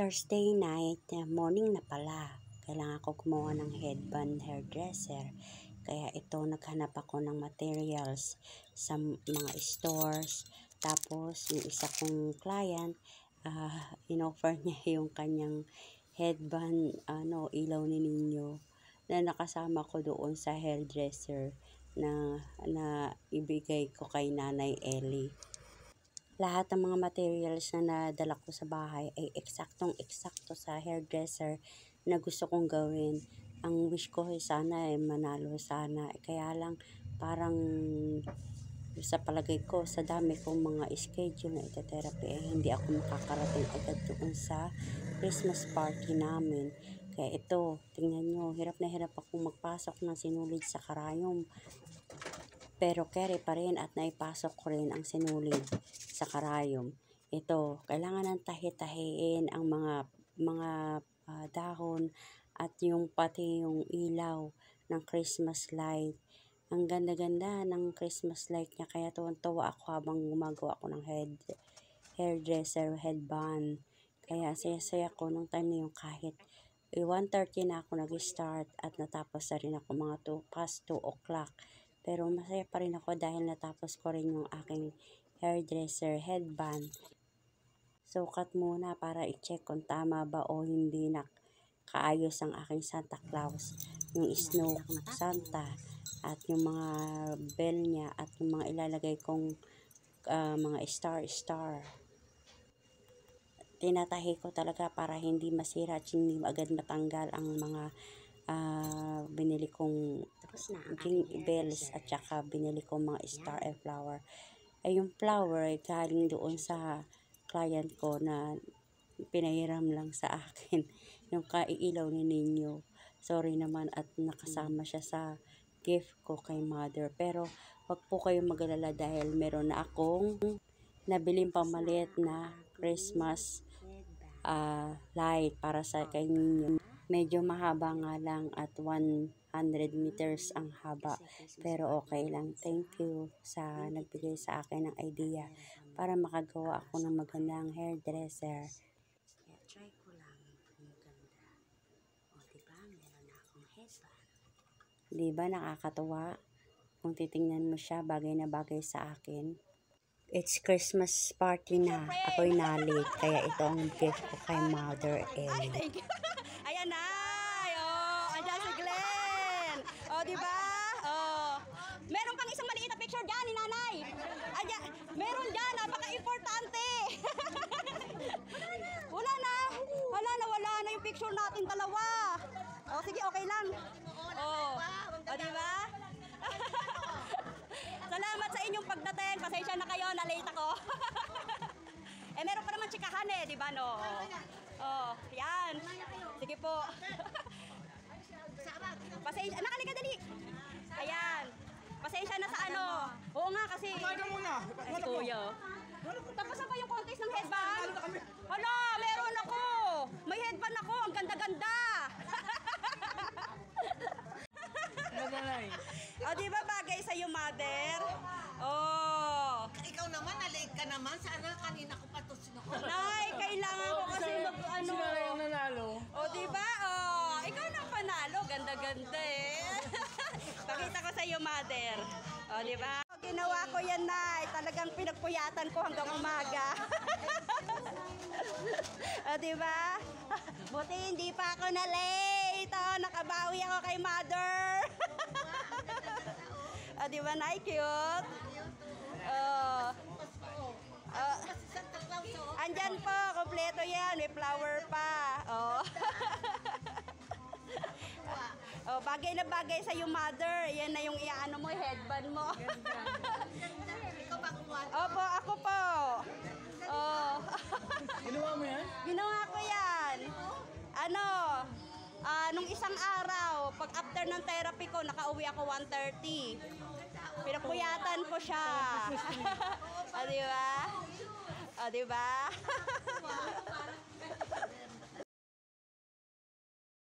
Thursday night, morning na pala. Kailangan ko gumawa ng headband hairdresser. Kaya ito, naghanap ako ng materials sa mga stores. Tapos, yung isa kong client, inoffer niya yung kanyang headband, ilaw ni Ninyo, na nakasama ko doon sa hairdresser na ibigay ko kay Nanay Ellie. Lahat ng mga materials na nadala ko sa bahay ay eksaktong-eksakto sa hairdresser na gusto kong gawin. Ang wish ko ay sana ay manalo sana. Kaya lang parang sa palagay ko, sa dami kong mga schedule na ita-therapy ay hindi ako makakarating agad doon sa Christmas party namin. Kaya ito, tingnan nyo, hirap na hirap akong magpasok ng sinulid sa karayom. Pero carry pa rin at naipasok ko rin ang sinulid sa karayom. Ito, kailangan ng tahi-tahiin ang mga dahon at yung pati yung ilaw ng Christmas light. Ang ganda-ganda ng Christmas light niya, kaya tuwan-tuwa ako habang gumagawa ako ng hairdresser headband. Kaya saya-saya ko nung time na yung kahit 1:30 na ako nag-start at natapos na rin ako mga past 2 o'clock. Pero masaya pa rin ako dahil natapos ko rin yung aking hairdresser headband. Sukat muna para i-check kung tama ba o hindi na kaayos ang aking Santa Claus. Yung snow Santa at yung mga bell niya at yung mga ilalagay kong mga star. Tinatahi ko talaga para hindi masira at hindi agad matanggal ang mga binili kong bells at saka binili kong mga star and flower. Ay yung flower ay galing doon sa client ko na pinahiram lang sa akin yung kaiilaw ni Ninyo. Sorry naman at nakasama siya sa gift ko kay mother. Pero wag po kayong mag-alala dahil meron na akong nabiling pamalit na Christmas light para sa kay Ninyo. Medyo mahaba nga lang at 100 meters ang haba. Pero okay lang. Thank you sa nagbigay sa akin ng idea para makagawa ako ng magandang hairdresser. Kaya try ko lang ang ganda. O diba, meron na akong headband. Diba nakakatuwa? Kung titingnan mo siya, bagay na bagay sa akin. It's Christmas party na. Ako'y na-late. Kaya ito ang gift ko kay Mother Ellie. Thank you. Ayan na. Oh, andyan si Glenn. Oh, di ba? Oh. Meron pang isang maliit na picture diyan ni Nanay. Ayan, meron diyan, napaka-importante. Wala na yung picture natin dalawa. Oh, sige, okay lang. Oh, di ba? Salamat sa inyong pagdating. Pasensya na kayo, na-late ako. Meron pa naman tsikahan di ba, no? Oh, yan. Sige po. Pasensya, anak, halika dali. Ayan. Pasensya na sa ano. Oo nga, kasi. Si Kuya. Tapos na ba yung contest ng headband? Hala, meron ako. May headband ako. Ang ganda-ganda. O, di ba bagay sa'yo, mother? Oh. Ikaw naman, na-late ka naman. Sana kanina ko pa ito sinuko. Nay, kailangan ko kasi ano. Sino na yung nanalo? O, di ba? Oh, ikaw na panalo. Ganda-ganda Pakita ko sa iyo, mother. O, di ba? Ginawa ko yan, Nay. Talagang pinagpuyatan ko hanggang umaga. O, di ba? Buti hindi pa ako na late. O, nakabawi ako kay mother. O, di ba, Nay? Cute? Andyan po, kompleto yan. May flower pa. Oh. Oh, bagay na bagay sa yung mother. Yan na yung iaano mo, headband mo. Ikaw ba kumuha? Opo, ako po. Oh. Ginawa mo yan? Ginawa ko yan. Ano? Nung isang araw, pag after ng therapy ko, nakauwi ako 1:30. Pinapuyatan ko siya. O, diba? O, diba?